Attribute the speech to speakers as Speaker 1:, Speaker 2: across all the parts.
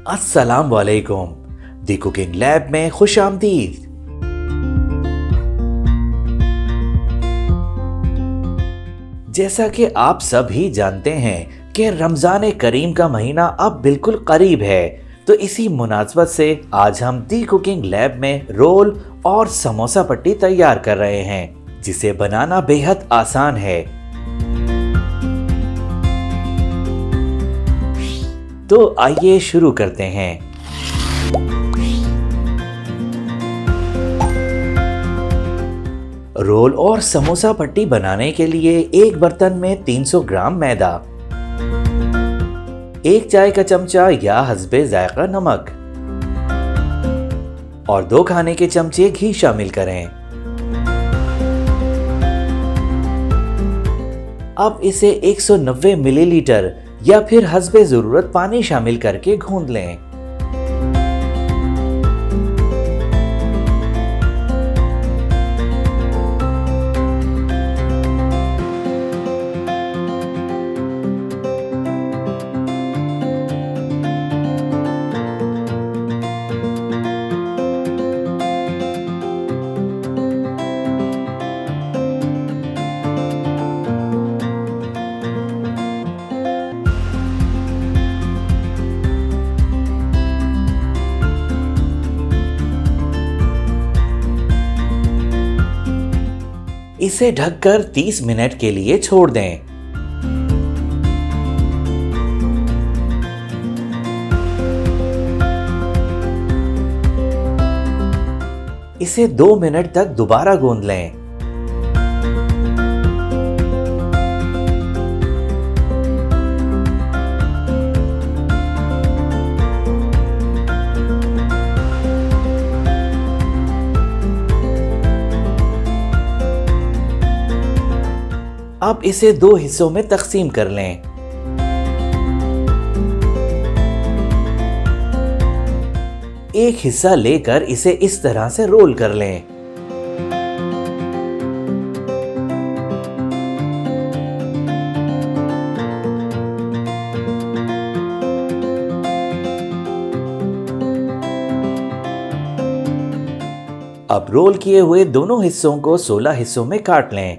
Speaker 1: अस्सलाम वालेकुम। दी cooking lab में खुश आमदीद। जैसा कि आप सब ही जानते हैं कि रमज़ान करीम का महीना अब बिल्कुल करीब है, तो इसी मुनासबत से आज हम दी कुकिंग लैब में रोल और समोसा पट्टी तैयार कर रहे हैं, जिसे बनाना बेहद आसान है। तो आइए शुरू करते हैं। रोल और समोसा पट्टी बनाने के लिए एक बर्तन में 300 ग्राम मैदा, एक चाय का चमचा या हस्बे जायका नमक और 2 खाने के चमचे घी शामिल करें। अब इसे 190 मिलीलीटर या फिर हस्बे जरूरत पानी शामिल करके गूंद लें। इसे ढककर 30 मिनट के लिए छोड़ दें। इसे 2 मिनट तक दोबारा गूंद लें। अब इसे 2 हिस्सों में तकसीम कर लें। एक हिस्सा लेकर इसे इस तरह से रोल कर लें। अब रोल किए हुए दोनों हिस्सों को 16 हिस्सों में काट लें।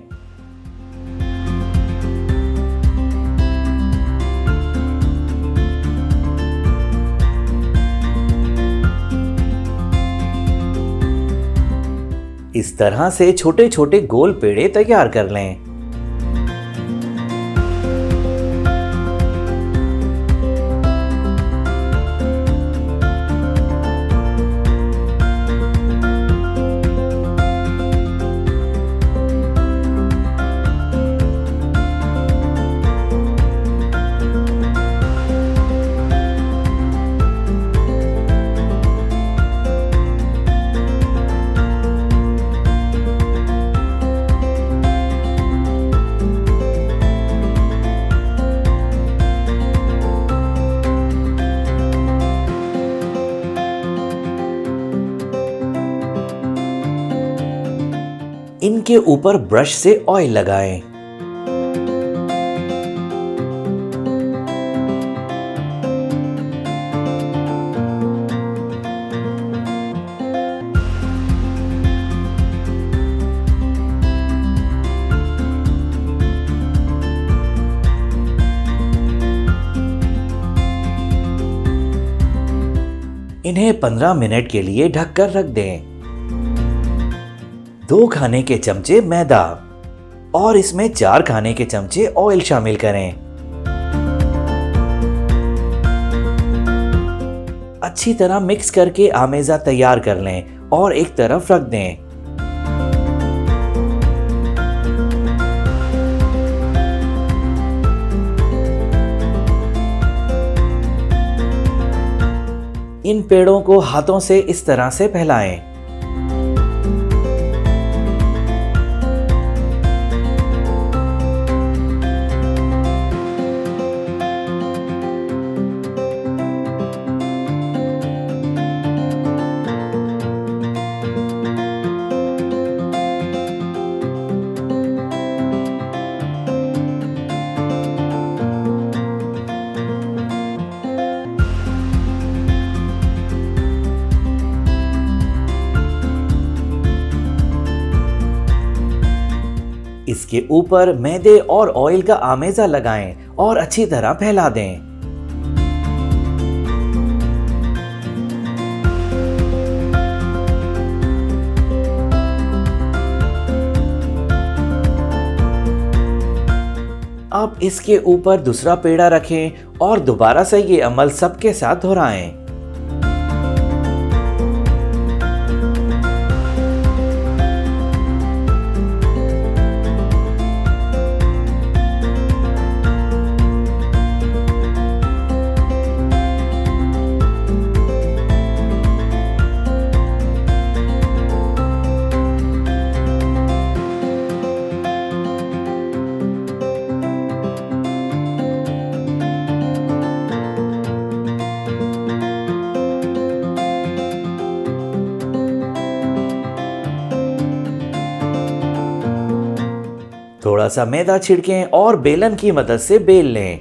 Speaker 1: इस तरह से छोटे छोटे गोल पेड़े तैयार कर लें। इनके ऊपर ब्रश से ऑयल लगाएं। इन्हें 15 मिनट के लिए ढककर रख दें। 2 खाने के चमचे मैदा और इसमें 4 खाने के चमचे ऑयल शामिल करें। अच्छी तरह मिक्स करके आमेजा तैयार कर लें और एक तरफ रख दें। इन पेड़ों को हाथों से इस तरह से फैलाएं। इसके ऊपर मैदे और ऑयल का आमेजा लगाएं और अच्छी तरह फैला दें। अब इसके ऊपर दूसरा पेड़ा रखें और दोबारा से ये अमल सबके साथ दोहराएं। थोड़ा सा मैदा छिड़कें और बेलन की मदद से बेल लें।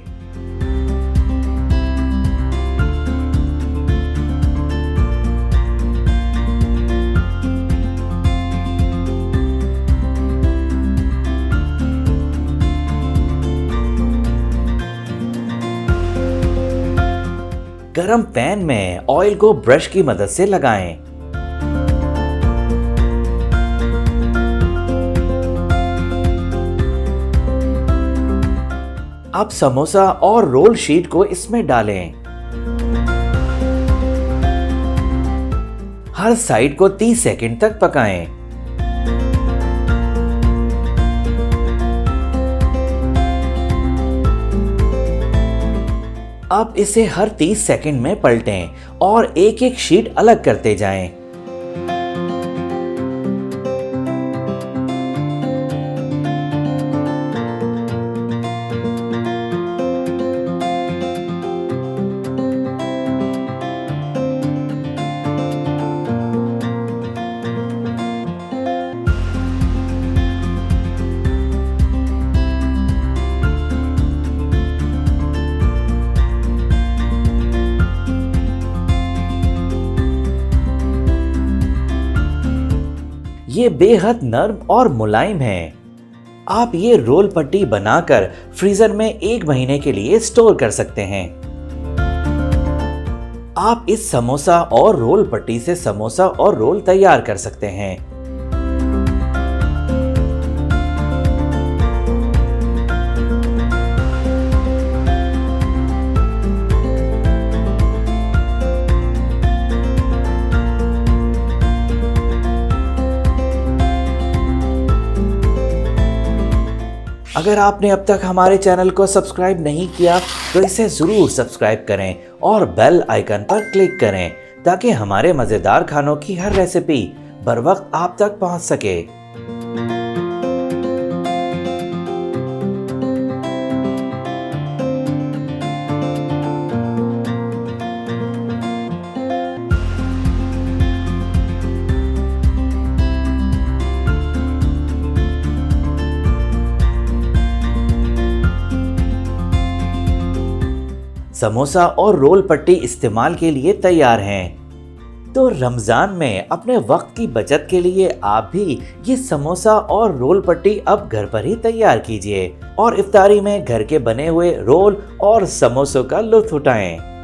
Speaker 1: गरम पैन में ऑयल को ब्रश की मदद से लगाएं। अब समोसा और रोल शीट को इसमें डालें। हर साइड को 30 सेकंड तक पकाएं। अब इसे हर 30 सेकंड में पलटें और एक एक शीट अलग करते जाएं। ये बेहद नर्म और मुलायम है। आप ये रोल पट्टी बनाकर फ्रीजर में 1 महीने के लिए स्टोर कर सकते हैं। आप इस समोसा और रोल पट्टी से समोसा और रोल तैयार कर सकते हैं। अगर आपने अब तक हमारे चैनल को सब्सक्राइब नहीं किया तो इसे ज़रूर सब्सक्राइब करें और बेल आइकन पर क्लिक करें ताकि हमारे मज़ेदार खानों की हर रेसिपी बर वक्त आप तक पहुंच सके। समोसा और रोल पट्टी इस्तेमाल के लिए तैयार हैं। तो रमज़ान में अपने वक्त की बचत के लिए आप भी ये समोसा और रोल पट्टी अब घर पर ही तैयार कीजिए और इफ्तारी में घर के बने हुए रोल और समोसों का लुत्फ उठाएं।